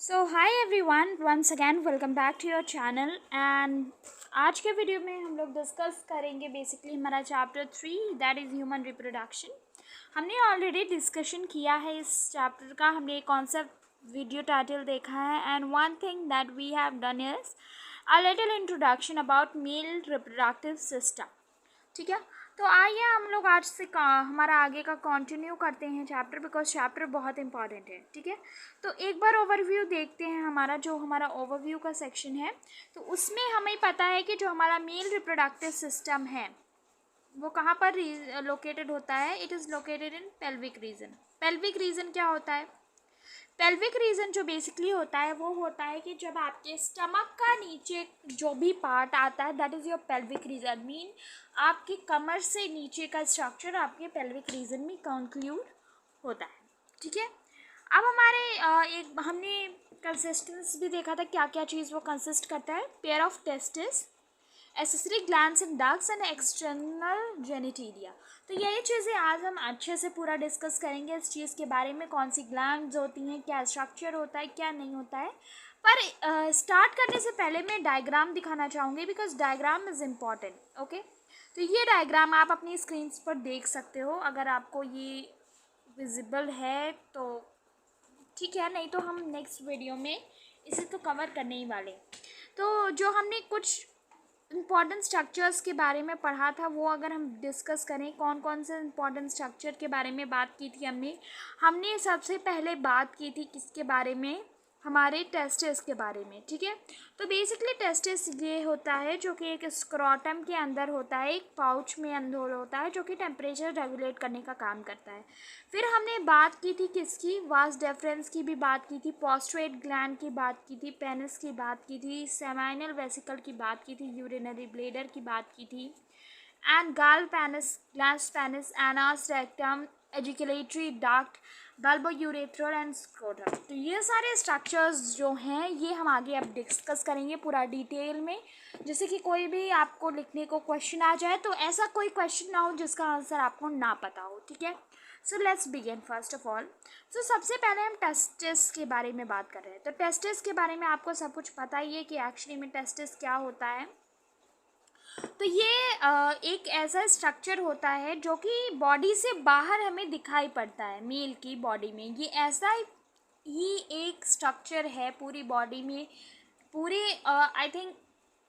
So hi everyone, once again welcome back to your channel. And आज के video में हम लोग डिस्कस करेंगे बेसिकली हमारा chapter 3 that is human reproduction. हमने ऑलरेडी डिस्कशन किया है इस चैप्टर का, हमने एक कॉन्सेप्ट वीडियो टाइटल देखा है and one thing that we have done is a little introduction about male reproductive system. ठीक है, तो आइए हम लोग आज से हमारा आगे का कंटिन्यू करते हैं चैप्टर, बिकॉज चैप्टर बहुत इंपॉर्टेंट है। ठीक है, तो एक बार ओवरव्यू देखते हैं। हमारा ओवरव्यू का सेक्शन है, तो उसमें हमें पता है कि जो हमारा मेल रिप्रोडक्टिव सिस्टम है वो कहाँ पर लोकेटेड होता है। It is located in pelvic region. Pelvic region क्या होता है? पेल्विक रीजन जो बेसिकली होता है वो होता है कि जब आपके स्टमक का नीचे जो भी पार्ट आता है that is your pelvic region. Mean आपके कमर से नीचे का स्ट्रक्चर आपके पेल्विक रीजन में कंक्लूड होता है। ठीक है, अब हमने कंसिस्टेंस भी देखा था, क्या क्या चीज़ वो कंसिस्ट करता है। Pair of testis, accessory glands and ducts and external genitalia. तो यही चीज़ें आज हम अच्छे से पूरा डिस्कस करेंगे इस चीज़ के बारे में, कौन सी ग्लैंड्स होती हैं, क्या स्ट्रक्चर होता है, क्या नहीं होता है। पर स्टार्ट करने से पहले मैं डायग्राम दिखाना चाहूँगी, because diagram is important. Okay, तो ये डायग्राम आप अपनी स्क्रीन पर देख सकते हो, अगर आपको ये विजिबल है तो ठीक है, नहीं तो हम नेक्स्ट वीडियो में इसे तो कवर करने ही वाले। तो जो हमने कुछ इम्पॉर्टेंट स्ट्रक्चर्स के बारे में पढ़ा था वो अगर हम डिस्कस करें, कौन कौन से इम्पॉर्टेंट स्ट्रक्चर के बारे में बात की थी हमने सबसे पहले बात की थी किसके बारे में, हमारे टेस्टिस के बारे में। ठीक है, तो बेसिकली टेस्टिस ये होता है जो कि एक स्क्रोटम के अंदर होता है, एक पाउच में अंदर होता है, जो कि टेम्परेचर रेगुलेट करने का काम करता है। फिर हमने बात की थी किसकी, वास डेफरेंस की भी बात की थी, पोस्ट्रेट ग्लैंड की बात की थी, पेनिस की बात की थी, सेमाइनल वेसिकल की बात की थी, यूरिनरी ब्लैडर की बात की थी, and glans penis, glans penis, anus rectum, ejaculatory duct, bulbourethral and scrotum. तो ये सारे स्ट्रक्चर्स जो हैं ये हम आगे अब डिस्कस करेंगे पूरा डिटेल में, जैसे कि कोई भी आपको लिखने को क्वेश्चन आ जाए तो ऐसा कोई क्वेश्चन ना हो जिसका आंसर आपको ना पता हो। ठीक है, so let's begin first of all. तो सबसे पहले हम टेस्टिस के बारे में बात कर रहे हैं। तो टेस्टिस के बारे में आपको सब कुछ पता ही है कि एक्चुअली में टेस्टिस क्या होता है। तो ये एक ऐसा स्ट्रक्चर होता है जो कि बॉडी से बाहर हमें दिखाई पड़ता है मेल की बॉडी में। ये ऐसा ही एक स्ट्रक्चर है पूरी बॉडी में, पूरे आई थिंक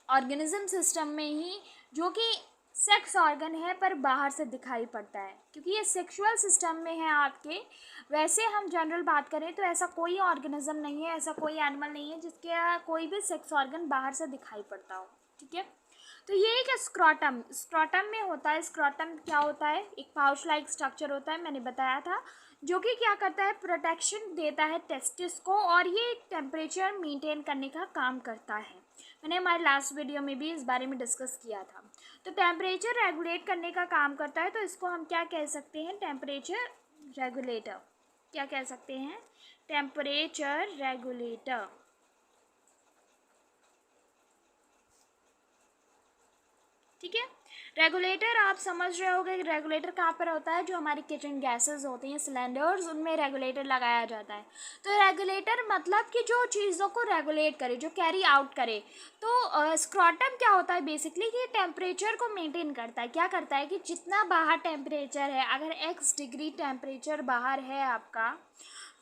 ऑर्गेनिज्म सिस्टम में ही, जो कि सेक्स ऑर्गन है पर बाहर से दिखाई पड़ता है, क्योंकि ये सेक्सुअल सिस्टम में है आपके। वैसे हम जनरल बात करें तो ऐसा कोई ऑर्गेनिज्म नहीं है, ऐसा कोई एनिमल नहीं है जिसके कोई भी सेक्स ऑर्गन बाहर से दिखाई पड़ता हो। ठीक है, तो ये एक स्क्रोटम में होता है। स्क्रोटम क्या होता है? एक पाउच लाइक स्ट्रक्चर होता है, मैंने बताया था, जो कि क्या करता है, प्रोटेक्शन देता है टेस्टिस को, और ये टेम्परेचर मेंटेन करने का काम करता है। मैंने हमारे लास्ट वीडियो में भी इस बारे में डिस्कस किया था। तो टेम्परेचर रेगुलेट करने का काम करता है, तो इसको हम क्या कह सकते हैं, टेम्परेचर रेगुलेटर। क्या कह सकते हैं? Temperature regulator. ठीक है, रेगुलेटर आप समझ रहे होगे कि रेगुलेटर कहाँ पर होता है, जो हमारी किचन गैसेस होती हैं, सिलेंडर्स, उनमें रेगुलेटर लगाया जाता है। तो रेगुलेटर मतलब कि जो चीज़ों को रेगुलेट करे, जो कैरी आउट करे। तो स्क्रोटम क्या होता है बेसिकली कि टेम्परेचर को मेंटेन करता है। क्या करता है कि जितना बाहर टेम्परेचर है, अगर x डिग्री टेम्परेचर बाहर है आपका,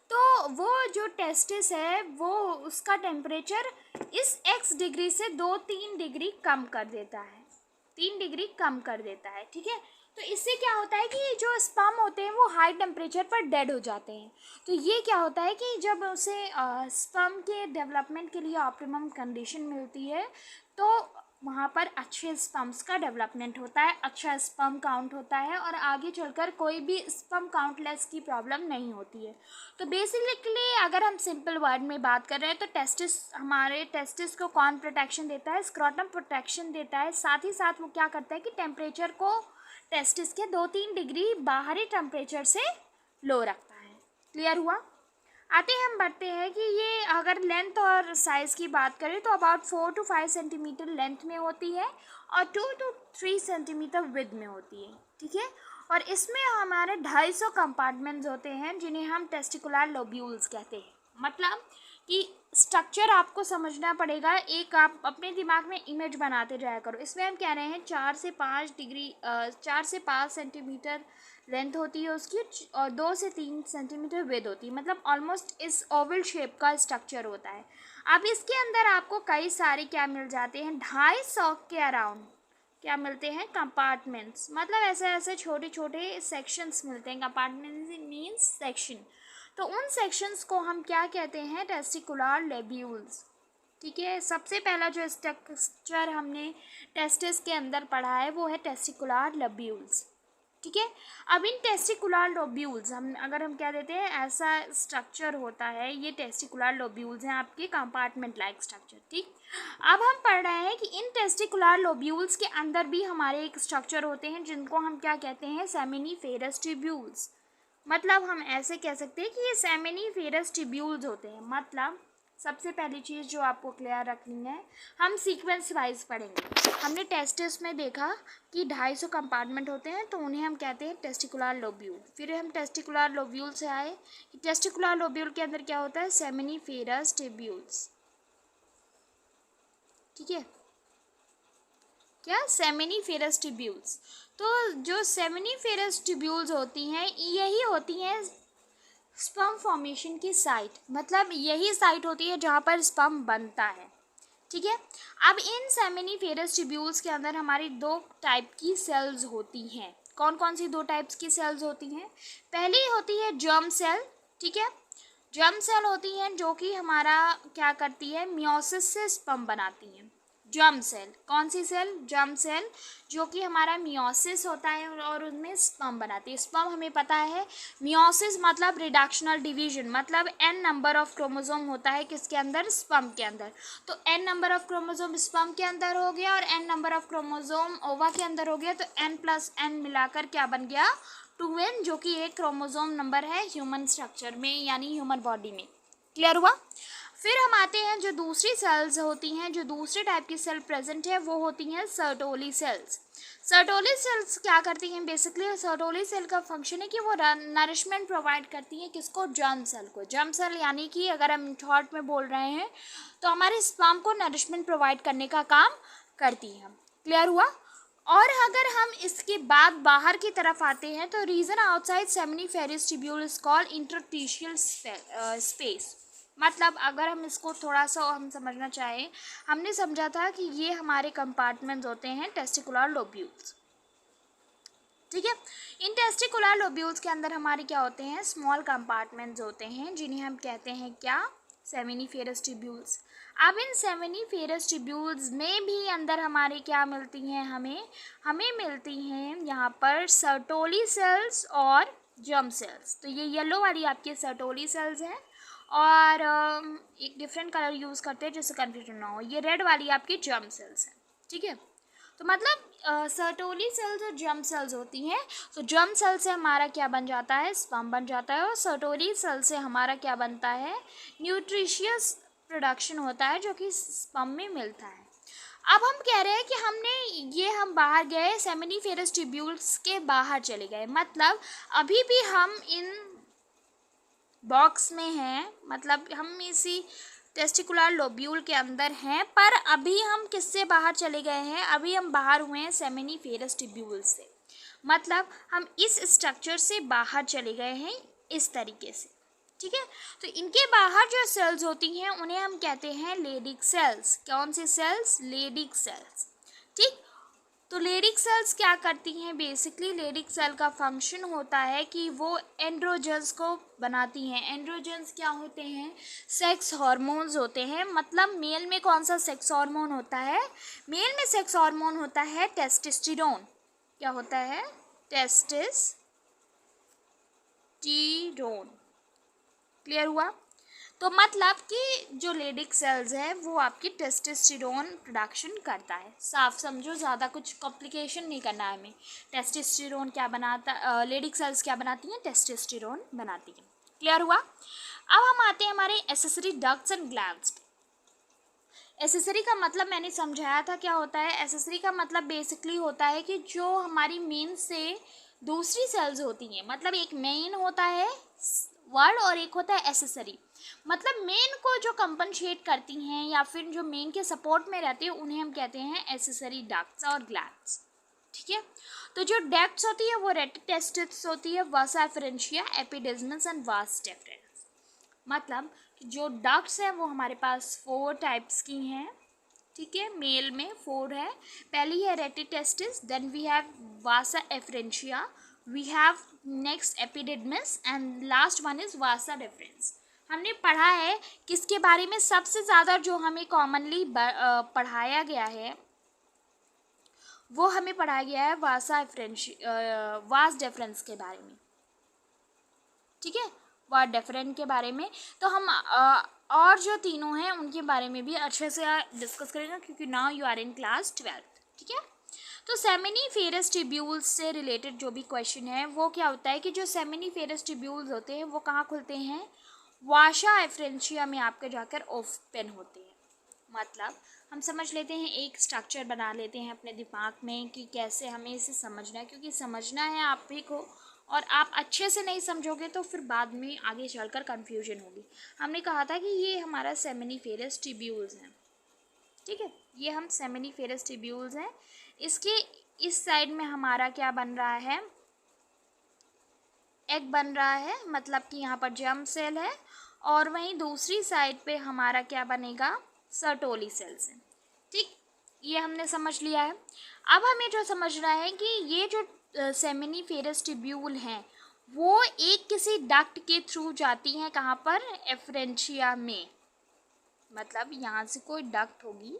तो वो जो टेस्टिस है वो उसका टेम्परेचर इस x डिग्री से 2-3 डिग्री कम कर देता है, 3 डिग्री कम कर देता है। ठीक है, तो इससे क्या होता है कि जो स्पर्म होते हैं वो हाई टेम्परेचर पर डेड हो जाते हैं। तो ये क्या होता है कि जब उसे स्पर्म के डेवलपमेंट के लिए ऑप्टिमम कंडीशन मिलती है, तो वहाँ पर अच्छे स्पर्म्स का डेवलपमेंट होता है, अच्छा स्पर्म काउंट होता है, और आगे चलकर कोई भी स्पर्म काउंटलेस की प्रॉब्लम नहीं होती है। तो बेसिकली अगर हम सिंपल वर्ड में बात कर रहे हैं तो हमारे टेस्टिस को कौन प्रोटेक्शन देता है? स्क्रोटम प्रोटेक्शन देता है। साथ ही साथ वो क्या करता है कि टेम्परेचर को टेस्टिस के 2-3 डिग्री बाहरी टेम्परेचर से लो रखता है। क्लियर हुआ? आते हम बढ़ते हैं कि ये अगर लेंथ और साइज़ की बात करें तो अबाउट 4 to 5 सेंटीमीटर लेंथ में होती है और 2 to 3 सेंटीमीटर विड्थ में होती है। ठीक है, और इसमें हमारे 250 कंपार्टमेंट्स होते हैं जिन्हें हम टेस्टिकुलर लोब्यूल्स कहते हैं। मतलब कि स्ट्रक्चर आपको समझना पड़ेगा। एक आप अपने दिमाग में इमेज बनाते जाया करो। इसमें हम कह रहे हैं 4 से 5 सेंटीमीटर लेंथ होती है उसकी, और 2 से 3 सेंटीमीटर विड्थ होती है, मतलब ऑलमोस्ट इस ओवल शेप का स्ट्रक्चर होता है। अब इसके अंदर आपको कई सारे क्या मिल जाते हैं, 250 के अराउंड क्या मिलते हैं, कंपार्टमेंट्स, मतलब ऐसे ऐसे छोटे छोटे सेक्शंस मिलते हैं। Compartments means section. तो उन सेक्शंस को हम क्या कहते हैं, टेस्टिकुलर लोब्यूल्स। ठीक है, सबसे पहला जो स्ट्रक्चर हमने टेस्टिस के अंदर पढ़ा है वो है टेस्टिकुलर लोब्यूल्स। ठीक है, अब इन टेस्टिकुलर लोब्यूल्स हम क्या देते हैं, ऐसा स्ट्रक्चर होता है, ये टेस्टिकुलर लोब्यूल्स हैं आपके, कंपार्टमेंट लाइक स्ट्रक्चर। ठीक, अब हम पढ़ रहे हैं कि इन टेस्टिकुलर लोब्यूल्स के अंदर भी हमारे एक स्ट्रक्चर होते हैं जिनको हम क्या कहते हैं, सेमिनिफेरस ट्यूब्यूल्स। मतलब हम ऐसे कह सकते हैं कि ये सेमिनिफेरस ट्यूब्यूल्स होते हैं। मतलब सबसे पहली चीज़ जो आपको क्लियर रखनी है, हम सीक्वेंस वाइज पढ़ेंगे। हमने टेस्टिस में देखा कि 250 कंपार्टमेंट होते हैं, तो उन्हें हम कहते हैं टेस्टिकुलर लोब्यूल। फिर हम टेस्टिकुलर लोब्यूल से आए कि टेस्टिकुलर लोब्यूल के अंदर क्या होता है, सेमिनिफेरस ट्यूब्यूल्स। ठीक है, क्या, सेमिनिफेरस ट्यूब्यूल्स। तो जो सेमिनिफेरस ट्यूब्यूल्स होती हैं, यही होती हैं स्पर्म फॉर्मेशन की साइट, मतलब यही साइट होती है जहाँ पर स्पर्म बनता है। ठीक है, अब इन सेमिनिफेरस ट्यूब्यूल्स के अंदर हमारी 2 टाइप की सेल्स होती हैं। कौन कौन सी 2 टाइप्स की सेल्स होती हैं, पहली होती है जर्म सेल। ठीक है, जर्म सेल होती हैं जो कि हमारा क्या करती है, मियोसिस से स्पर्म बनाती हैं। जर्म सेल, कौन सी सेल, जर्म सेल, जो कि हमारा मियोसिस होता है और उनमें स्पर्म बनाती है। स्पर्म हमें पता है, मियोसिस मतलब रिडक्शनल डिवीजन, मतलब n नंबर ऑफ क्रोमोसोम होता है किसके अंदर, स्पर्म के अंदर। तो n number of chromosome sperm के अंदर हो गया और n नंबर ऑफ क्रोमोसोम ओवा के अंदर हो गया, तो n+n मिलाकर क्या बन गया, 2n, जो कि एक क्रोमोसोम नंबर है ह्यूमन स्ट्रक्चर में, यानी ह्यूमन बॉडी में। क्लियर हुआ। फिर हम आते हैं जो दूसरी सेल्स होती हैं, जो दूसरे टाइप की सेल प्रेजेंट है वो होती हैं सर्टोली सेल्स। सर्टोली सेल्स क्या करती हैं, बेसिकली सर्टोली सेल का फंक्शन है कि वो नरिशमेंट प्रोवाइड करती है किसको, जर्म सेल को। जर्म सेल यानी कि अगर हम थॉट में बोल रहे हैं तो हमारे स्पर्म को नरिशमेंट प्रोवाइड करने का काम करती है। क्लियर हुआ। और अगर हम इसके बाद बाहर की तरफ आते हैं तो region outside seminiferous tubule is called interstitial space. मतलब अगर हम इसको थोड़ा सा हम समझना चाहें, हमने समझा था कि ये हमारे कंपार्टमेंट्स होते हैं टेस्टिकुलर लोब्यूल्स। ठीक है, इन टेस्टिकुलर लोब्यूल्स के अंदर हमारे क्या होते हैं, स्मॉल कंपार्टमेंट्स होते हैं जिन्हें हम कहते हैं क्या, सेमिनिफेरस ट्यूब्यूल्स। अब इन सेमिनिफेरस ट्यूब्यूल्स में भी अंदर हमारे क्या मिलती हैं, हमें मिलती हैं यहाँ पर सर्टोली सेल्स और जर्म सेल्स। तो ये येलो वाली आपकी सर्टोली सेल्स हैं और एक डिफरेंट कलर यूज़ करते हैं जिससे कन्फ्यूजन ना हो, ये रेड वाली आपकी जर्म सेल्स हैं। ठीक है, तो मतलब सर्टोली सेल्स और जर्म सेल्स होती हैं। तो जर्म सेल से हमारा क्या बन जाता है, स्पर्म बन जाता है, और सर्टोली सेल से हमारा क्या बनता है, न्यूट्रिशियस प्रोडक्शन होता है जो कि स्पर्म में मिलता है। अब हम कह रहे हैं कि हम बाहर गए, सेमिनिफेरस ट्यूब्यूल्स के बाहर चले गए, मतलब अभी भी हम इन बॉक्स में हैं, मतलब हम इसी टेस्टिकुलर लोब्यूल के अंदर हैं, पर अभी हम किससे बाहर चले गए हैं, अभी हम बाहर हुए हैं सेमिनिफेरस ट्यूब्यूल से। मतलब हम इस स्ट्रक्चर से बाहर चले गए हैं इस तरीके से। ठीक है, तो इनके बाहर जो सेल्स होती हैं उन्हें हम कहते हैं लेडिक सेल्स। कौन सी सेल्स, लेडिक सेल्स। ठीक, तो लेडिक सेल्स क्या करती हैं, बेसिकली लेडिक सेल का फंक्शन होता है कि वो एंड्रोजन्स को बनाती हैं। एंड्रोजन्स क्या होते हैं, सेक्स हार्मोन्स होते हैं। मतलब मेल में कौन सा सेक्स हार्मोन होता है, मेल में सेक्स हार्मोन होता है टेस्टोस्टेरोन। क्या होता है, टेस्टोस्टेरोन। क्लियर हुआ। तो मतलब कि जो लेडिक सेल्स है वो आपकी टेस्टोस्टेरोन प्रोडक्शन करता है। साफ समझो, ज़्यादा कुछ कॉम्प्लिकेशन नहीं करना है हमें। टेस्टोस्टेरोन क्या बनाता, लेडिक सेल्स क्या बनाती हैं, टेस्टोस्टेरोन बनाती हैं। क्लियर हुआ। अब हम आते हैं हमारे accessory ducts and glands. Accessory का मतलब मैंने समझाया था क्या होता है। एसेसरी का मतलब बेसिकली होता है कि जो हमारी मेन से दूसरी सेल्स होती हैं, मतलब एक मेन होता है वर्ड और एक होता है एसेसरी। मतलब मेन को जो कंपनसेट करती हैं या फिर जो मेन के सपोर्ट में रहती है उन्हें हम कहते हैं एसेसरी डक्ट्स और ग्लैंड्स। ठीक है, तो जो डक्ट्स होती है वो रेटिटेस्टिस होती है, vasa efferentia, epididymis and vas deferens. मतलब जो डक्ट्स हैं वो हमारे पास 4 टाइप्स की हैं। ठीक है, मेल में 4 है। पहली है rete testis, then we have vasa efferentia, we have next epididymis and last one is vasa deferens. हमने पढ़ा है किसके बारे में, सबसे ज़्यादा जो हमें कॉमनली पढ़ाया गया है वो हमें पढ़ाया गया है वास डेफरेंस के बारे में। ठीक है, वास डेफरेंस के बारे में। तो हम और जो तीनों हैं उनके बारे में भी अच्छे से डिस्कस करेंगे क्योंकि now you are in class 12। ठीक है, तो सेमिनिफेरस ट्यूब्यूल्स से रिलेटेड जो भी क्वेश्चन है वो क्या होता है कि जो सेमिनिफेरस ट्यूब्यूल्स होते हैं वो कहाँ खुलते हैं, वासा एफरेंशिया में आपके जाकर ओपन होते हैं। मतलब हम समझ लेते हैं, एक स्ट्रक्चर बना लेते हैं अपने दिमाग में कि कैसे हमें इसे समझना है, क्योंकि समझना है आप ही को, और आप अच्छे से नहीं समझोगे तो फिर बाद में आगे चलकर कन्फ्यूजन होगी। हमने कहा था कि ये हमारा सेमिनिफेरस ट्यूब्यूल्स हैं। ठीक है, ये हम सेमिनिफेरस ट्यूब्यूल्स हैं। इसके इस साइड में हमारा क्या बन रहा है, एग बन रहा है, मतलब कि यहाँ पर जर्म सेल है, और वहीं दूसरी साइड पे हमारा क्या बनेगा, सर्टोली सेल्स हैं। ठीक, ये हमने समझ लिया है। अब हमें जो समझना है कि ये जो सेमिनिफेरस ट्यूब्यूल हैं वो एक किसी डक्ट के थ्रू जाती हैं, कहाँ पर, एफरेंशिया में। मतलब यहाँ से कोई डक्ट होगी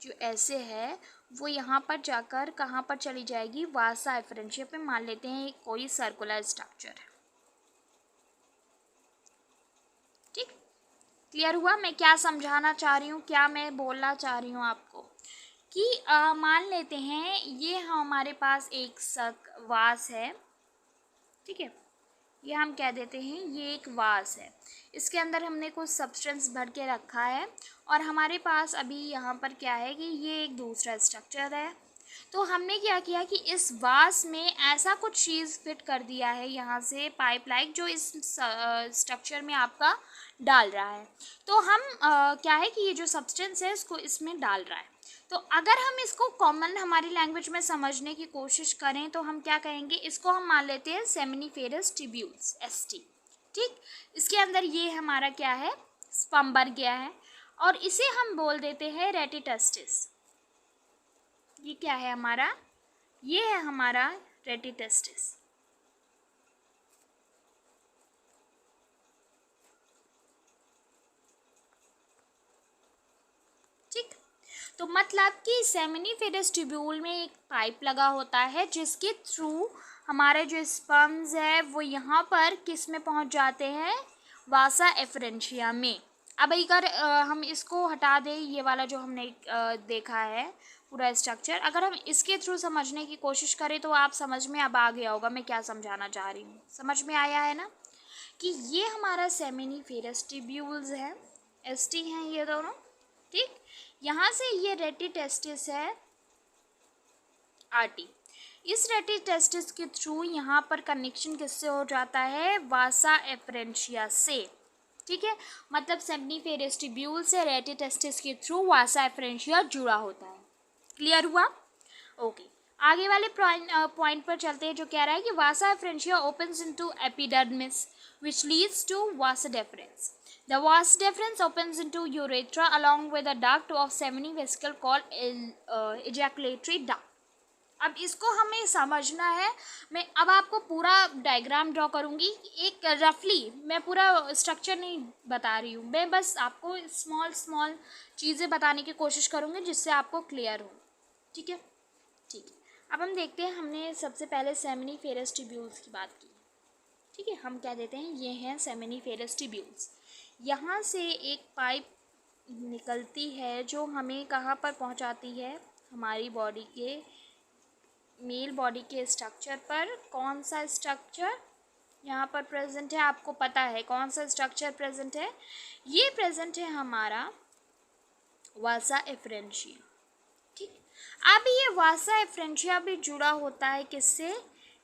जो ऐसे है, वो यहाँ पर जाकर कहाँ पर चली जाएगी, वासा एफरेंशिया पे। मान लेते हैं कोई सर्कुलर स्ट्रक्चर है। ठीक, क्लियर हुआ मैं क्या समझाना चाह रही हूँ, क्या मैं बोलना चाह रही हूँ आपको, कि मान लेते हैं ये हमारे पास एक वास है। ठीक है, ये हम कह देते हैं ये एक वास है, इसके अंदर हमने कुछ सब्सटेंस भर के रखा है, और हमारे पास अभी यहाँ पर क्या है कि ये एक दूसरा स्ट्रक्चर है। तो हमने क्या किया कि इस वास में ऐसा कुछ चीज़ फिट कर दिया है यहाँ से पाइप लाइक, जो इस स्ट्रक्चर में आपका डाल रहा है। तो हम क्या है कि ये जो सब्सटेंस है इसको इसमें डाल रहा है। तो अगर हम इसको कॉमन हमारी लैंग्वेज में समझने की कोशिश करें तो हम क्या कहेंगे, इसको हम मान लेते हैं सेमिनिफेरस ट्यूब्यूल्स, ST। ठीक, इसके अंदर ये हमारा क्या है, स्पर्म भर गया है, और इसे हम बोल देते हैं रेटिटेस्टिस। ये क्या है हमारा, ये है हमारा रेटिटेस्टिस। ठीक, तो मतलब कि सेमिनिफेरस ट्यूब्यूल में एक पाइप लगा होता है जिसके थ्रू हमारे जो स्पर्म्स है वो यहाँ पर किस में पहुँच जाते हैं, वासा एफरेंशिया में। अब अगर हम इसको हटा दें, ये वाला जो हमने देखा है पूरा स्ट्रक्चर, अगर हम इसके थ्रू समझने की कोशिश करें तो आप समझ में अब आ गया होगा मैं क्या समझाना चाह रही हूँ। समझ में आया है ना कि ये हमारा सेमिनिफेरस ट्यूब्यूल्स है, ST हैं ये दोनों। ठीक, यहाँ से ये रेटिटेस्टिस है, RT। इस रेटिटेस्टिस के थ्रू यहाँ पर कनेक्शन किससे हो जाता है, वासा एफरेंशिया से। ठीक है, मतलब सेमिनिफेरस ट्यूब्यूल से रेटिटेस्टिस के थ्रू वासा एफरेंशिया जुड़ा होता है। क्लियर हुआ? ओके, आगे वाले पॉइंट पर चलते हैं जो कह रहा है कि vasa efferentia opens into epidermis which leads to vas deferens. The vas deferens opens into urethra along with a duct of semivesicle called ejaculatory duct. अब इसको हमें समझना है। मैं अब आपको पूरा डायग्राम ड्रॉ करूँगी, एक रफली, मैं पूरा स्ट्रक्चर नहीं बता रही हूँ, मैं बस आपको स्मॉल चीज़ें बताने की कोशिश करूँगी जिससे आपको क्लियर हो। ठीक है, ठीक है। अब हम देखते हैं, हमने सबसे पहले सेमिनिफेरस ट्यूब्यूल्स की बात की। ठीक है, हम क्या देते हैं, ये हैं सेमिनिफेरस ट्यूब्यूल्स। यहाँ से एक पाइप निकलती है जो हमें कहाँ पर पहुँचाती है, हमारी बॉडी के, मेल बॉडी के स्ट्रक्चर पर। कौन सा स्ट्रक्चर यहाँ पर प्रेजेंट है, आपको पता है कौन सा स्ट्रक्चर प्रेजेंट है, ये प्रेजेंट है हमारा वासा एफरेंशिया। ठीक, अब ये वासा एफरेंशिया भी जुड़ा होता है किससे,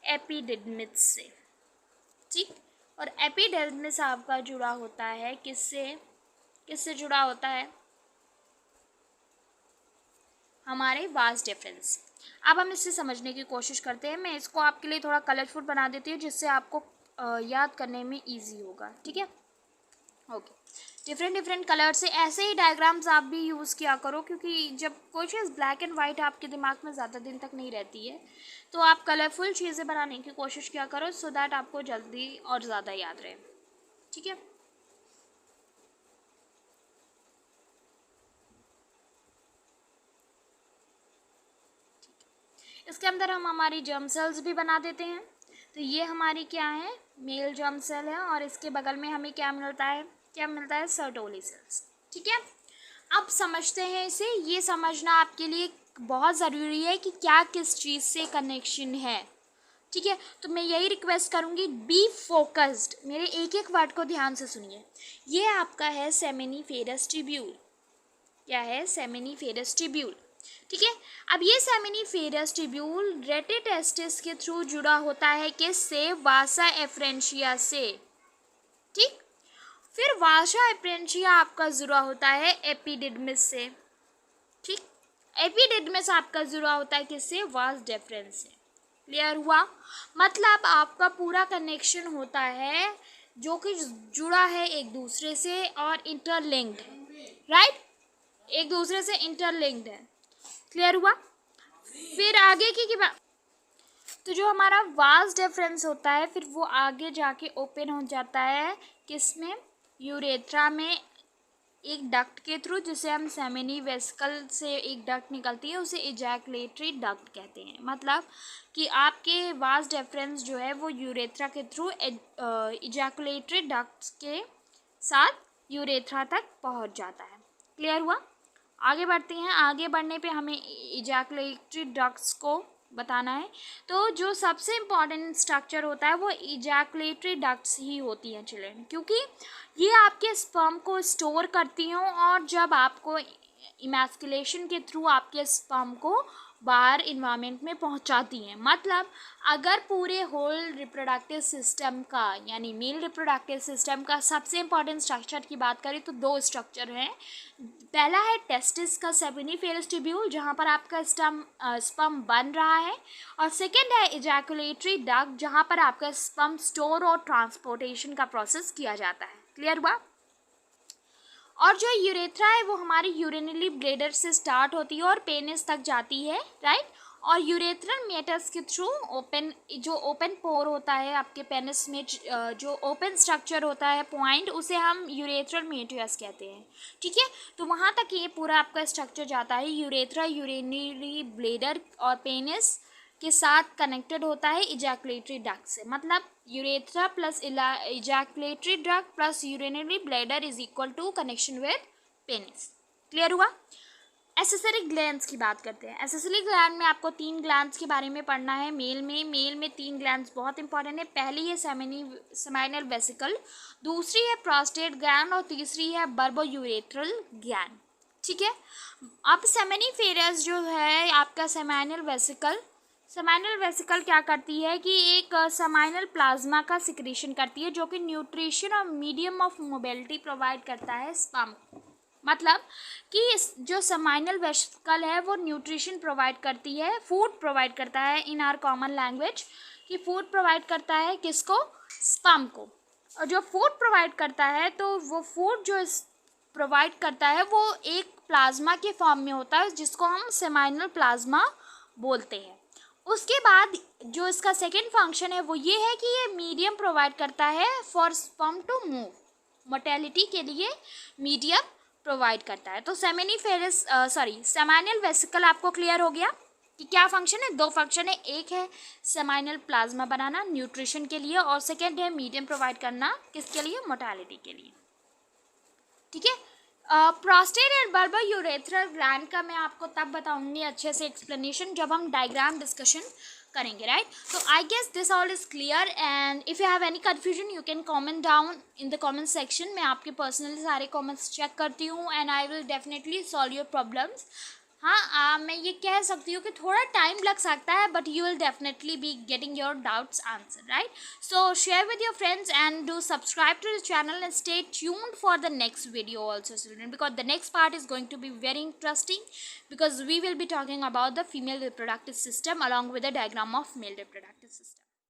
एपिडिडमिस से। ठीक, और एपिडर्मिस आपका जुड़ा होता है किससे जुड़ा होता है? हमारे वास डिफरेंस। अब हम इसे समझने की कोशिश करते हैं। मैं इसको आपके लिए थोड़ा कलरफुल बना देती हूँ जिससे आपको याद करने में इजी होगा, ठीक है। ओके, डिफरेंट कलर से ऐसे ही डायग्राम्स आप भी यूज़ किया करो, क्योंकि जब कोई चीज़ ब्लैक एंड वाइट आपके दिमाग में ज़्यादा दिन तक नहीं रहती है, तो आप कलरफुल चीज़ें बनाने की कोशिश किया करो, सो दैट आपको जल्दी और ज़्यादा याद रहे, ठीक है। इसके अंदर हम हमारी जर्म सेल्स भी बना देते हैं। तो ये हमारी क्या है? मेल जर्म सेल है, और इसके बगल में हमें क्या मिलता है? सर्टोली सेल्स, ठीक है। अब समझते हैं इसे। ये समझना आपके लिए बहुत ज़रूरी है कि क्या किस चीज़ से कनेक्शन है, ठीक है। तो मैं यही रिक्वेस्ट करूँगी, बी फोकस्ड, मेरे एक एक वर्ड को ध्यान से सुनिए। ये आपका है सेमिनिफेरस ट्यूब्यूल। क्या है? सेमिनिफेरस ट्यूब्यूल, ठीक है। अब ये सेमिनिफेरस ट्यूब्यूल रेटिटेस्टिस के थ्रू जुड़ा होता है किससे? वासा एफ्रेंशिया से, ठीक। फिर वासा एफ्रेंशिया आपका जुड़ा होता है एपिडिडमिस से, ठीक। एपिडिडमिस आपका जुड़ा होता है किससे? वास डेफरेंस से। क्लियर हुआ? मतलब आपका पूरा कनेक्शन होता है जो कि जुड़ा है एक दूसरे से और इंटरलिंक्ड है, राइट? एक दूसरे से इंटरलिंक्ड है। क्लियर हुआ? फिर आगे की बात, तो जो हमारा वास डिफरेंस होता है फिर वो आगे जाके ओपन हो जाता है किसमें? यूरेथ्रा में, एक डक्ट के थ्रू, जिसे हम सेमिनी वेसिकल से एक डक्ट निकलती है, उसे इजैकुलेटरी डक्ट कहते हैं। मतलब कि आपके वास डिफरेंस जो है वो यूरेथ्रा के थ्रू इजैकुलेटरी डक्ट के साथ यूरेथ्रा तक पहुंच जाता है। क्लियर हुआ? आगे बढ़ते हैं। आगे बढ़ने पे हमें इजैकुलेटरी डक्ट्स को बताना है। तो जो सबसे इम्पॉर्टेंट स्ट्रक्चर होता है वो इजैकुलेटरी डक्ट्स ही होती हैं चिल्ड्रन, क्योंकि ये आपके स्पर्म को स्टोर करती हैं, और जब आपको इमैस्कुलेशन के थ्रू आपके स्पर्म को बाहर इन्वायरमेंट में पहुंचाती हैं। मतलब अगर पूरे होल रिप्रोडक्टिव सिस्टम का, यानी मेल रिप्रोडक्टिव सिस्टम का सबसे इम्पॉर्टेंट स्ट्रक्चर की बात करें तो दो स्ट्रक्चर हैं। पहला है टेस्टिस का सेमिनिफेरस ट्यूब्यूल, जहाँ पर आपका स्पर्म बन रहा है, और सेकेंड है इजैकुलेटरी डक्ट, जहाँ पर आपका स्पर्म स्टोर और ट्रांसपोर्टेशन का प्रोसेस किया जाता है। क्लियर हुआ? और जो यूरेथ्रा है वो हमारी यूरिनरी ब्लेडर से स्टार्ट होती है और पेनिस तक जाती है, राइट। और यूरेथ्रल मेटस के थ्रू ओपन पोर होता है आपके पेनिस में, जो ओपन स्ट्रक्चर होता है पॉइंट, उसे हम यूरेथ्रल मेटियस कहते हैं, ठीक है। तो वहाँ तक ये पूरा आपका स्ट्रक्चर जाता है। यूरेथ्रा यूरिनरी ब्लेडर और पेनिस के साथ कनेक्टेड होता है इजैकुलेटरी डक्ट से। मतलब urethra plus ejaculatory duct plus urinary bladder is equal to connection with penis. Clear हुआ? एसेसरी ग्लैंड्स की बात करते हैं। एसेसरी ग्लैंड में आपको 3 ग्लैंड्स के बारे में पढ़ना है। मेल में 3 ग्लैंड्स बहुत इंपॉर्टेंट है। पहली है सेमाइनल वेसिकल, दूसरी है प्रोस्टेट ग्लैंड, और तीसरी है बर्बोयूरेथ्रल ग्लैंड, ठीक है। अब सेमिनिफेरस जो है आपका सेमाइनल वेसिकल क्या करती है कि एक सेमाइनल प्लाज्मा का सिक्रीशन करती है, जो कि न्यूट्रिशन और मीडियम ऑफ मोबिलिटी प्रोवाइड करता है स्पर्म। मतलब कि जो सेमाइनल वेसिकल है वो न्यूट्रिशन प्रोवाइड करती है, फूड प्रोवाइड करता है, इन आवर कॉमन लैंग्वेज कि फूड प्रोवाइड करता है किसको? स्पर्म को। और जो फूड प्रोवाइड करता है, तो वो फूड जो प्रोवाइड करता है वो एक प्लाज्मा के फॉर्म में होता है, जिसको हम सेमाइनल प्लाज्मा बोलते हैं। उसके बाद जो इसका सेकेंड फंक्शन है वो ये है कि ये मीडियम प्रोवाइड करता है for sperm to move, motility के लिए मीडियम प्रोवाइड करता है। तो सेमाइनल वेसिकल आपको क्लियर हो गया कि क्या फंक्शन है? 2 फंक्शन है। एक है सेमाइनल प्लाज्मा बनाना न्यूट्रिशन के लिए, और सेकेंड है मीडियम प्रोवाइड करना किसके लिए? मोटेलिटी के लिए, ठीक है। प्रोस्टेट एंड बर्बोयूरेथ्रल ग्लैंड का मैं आपको तब बताऊंगी अच्छे से एक्सप्लेनेशन जब हम डायग्राम डिस्कशन करेंगे, राइट। तो I guess this all is clear, and if you have any confusion you can comment down in the comment section. मैं आपके पर्सनली सारे कमेंट्स चेक करती हूँ, and I will definitely solve your problems हाँ, मैं ये कह सकती हूँ कि थोड़ा टाइम लग सकता है, but you will definitely be getting your doubts answer, right? So share with your friends and do subscribe to the channel and stay tuned for the next video also, children, because the next part is going to be very interesting, because we will be talking about the female reproductive system along with the diagram of male reproductive system.